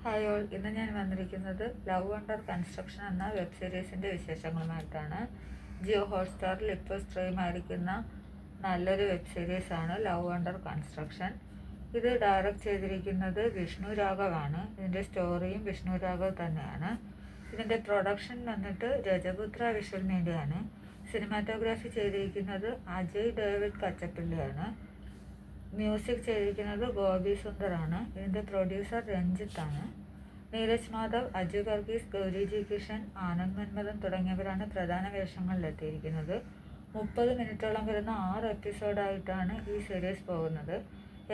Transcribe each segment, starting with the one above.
Hi all, ഇന്ന് ഞാൻ വന്നിരിക്കുന്നത് ലവ് അണ്ടർ കൺസ്ട്രക്ഷൻ എന്ന വെബ് സീരീസിൻ്റെ വിശേഷങ്ങളുമായിട്ടാണ്. ജിയോ ഹോട്ട്സ്റ്റാറിൽ ഇപ്പോൾ സ്ട്രീം ആയിരിക്കുന്ന നല്ലൊരു വെബ് സീരീസാണ് ലവ് അണ്ടർ കൺസ്ട്രക്ഷൻ. ഇത് ഡയറക്റ്റ് ചെയ്തിരിക്കുന്നത് വിഷ്ണു രാഘവാണ്. ഇതിൻ്റെ സ്റ്റോറിയും വിഷ്ണു രാഘവ് തന്നെയാണ്. ഇതിൻ്റെ പ്രൊഡക്ഷൻ വന്നിട്ട് രജപുത്ര വിഷ്വൽ മീഡിയയാണ്. സിനിമാറ്റോഗ്രാഫി ചെയ്തിരിക്കുന്നത് അജയ് ഡേവിഡ് കച്ചപ്പള്ളിയാണ്. മ്യൂസിക് ചെയ്തിരിക്കുന്നത് ഗോപി സുന്ദറാണ്. ഇതിൻ്റെ പ്രൊഡ്യൂസർ രഞ്ജിത്താണ്. നീരജ് മാധവ്, അജു വർഗീസ്, ഗൗരി ജി കിഷൻ, ആനന്ദ് മന്മഥൻ തുടങ്ങിയവരാണ് പ്രധാന വേഷങ്ങളിലെത്തിയിരിക്കുന്നത്. 30 മിനിറ്റോളം വരുന്ന 6 എപ്പിസോഡായിട്ടാണ് ഈ സീരീസ് പോകുന്നത്.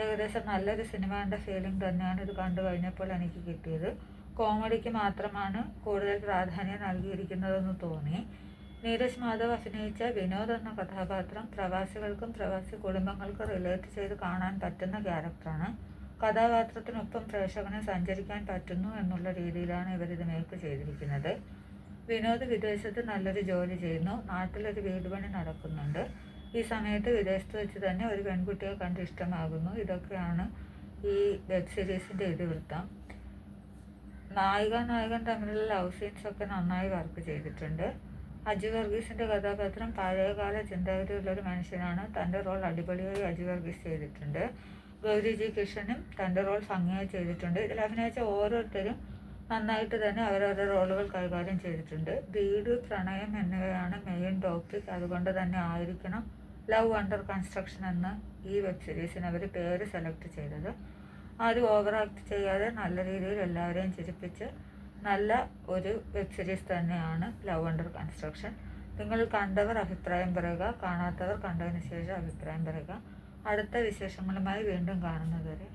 ഏകദേശം നല്ലൊരു സിനിമ കണ്ട ഫീലിംഗ് തന്നെയാണ് ഇത് കണ്ടു കഴിഞ്ഞപ്പോൾ എനിക്ക് കിട്ടിയത്. കോമഡിക്ക് മാത്രമാണ് കൂടുതൽ പ്രാധാന്യം നൽകിയിരിക്കുന്നതെന്ന് തോന്നി. നീരജ് മാധവ് അഭിനയിച്ച വിനോദ് എന്ന കഥാപാത്രം പ്രവാസികൾക്കും പ്രവാസി കുടുംബങ്ങൾക്കും റിലേറ്റ് ചെയ്ത് കാണാൻ പറ്റുന്ന ക്യാരക്ടറാണ്. കഥാപാത്രത്തിനൊപ്പം പ്രേക്ഷകനെ സഞ്ചരിക്കാൻ പറ്റുന്നു എന്നുള്ള രീതിയിലാണ് ഇവരിത് മേക്ക് ചെയ്തിരിക്കുന്നത്. വിനോദ് വിദേശത്ത് നല്ലൊരു ജോലി ചെയ്യുന്നു. നാട്ടിലൊരു വീട് പണി നടക്കുന്നുണ്ട്. ഈ സമയത്ത് വിദേശത്ത് വെച്ച് തന്നെ ഒരു പെൺകുട്ടിയെ കണ്ട് ഇഷ്ടമാകുന്നു. ഇതൊക്കെയാണ് ഈ വെബ് സീരീസിൻ്റെ ഇതിവൃത്തം. നായികൻ തമ്മിലുള്ള ലവ് സീൻസൊക്കെ നന്നായി വർക്ക് ചെയ്തിട്ടുണ്ട്. അജു വർഗീസിൻ്റെ കഥാപാത്രം പഴയകാല ചിന്താഗതിയുള്ളൊരു മനുഷ്യനാണ്. തൻ്റെ റോൾ അടിപൊളിയായി അജു വർഗീസ് ചെയ്തിട്ടുണ്ട്. ഗൗരി ജി കിഷനും തൻ്റെ റോൾ ഭംഗിയായി ചെയ്തിട്ടുണ്ട്. ഇതിൽ അഭിനയിച്ച ഓരോരുത്തരും നന്നായിട്ട് തന്നെ അവരവരുടെ റോളുകൾ കൈകാര്യം ചെയ്തിട്ടുണ്ട്. വീട്, പ്രണയം എന്നിവയാണ് മെയിൻ ടോപ്പിക്. അതുകൊണ്ട് തന്നെ ആയിരിക്കണം ലവ് അണ്ടർ കൺസ്ട്രക്ഷൻ എന്ന് ഈ വെബ് സീരീസിന് അവർ പേര് സെലക്ട് ചെയ്തത്. ആരും ഓവർ ആക്ട് ചെയ്യാതെ നല്ല രീതിയിൽ എല്ലാവരെയും ചിരിപ്പിച്ച് നല്ല ഒരു വെബ് സീരീസ് തന്നെയാണ് ലവ് അണ്ടർ കൺസ്ട്രക്ഷൻ. നിങ്ങൾ കണ്ടവർ അഭിപ്രായം പറയുക, കാണാത്തവർ കണ്ടതിന് ശേഷം അഭിപ്രായം പറയുക. അടുത്ത വിശേഷങ്ങളുമായി വീണ്ടും കാണുന്നതുവരെ.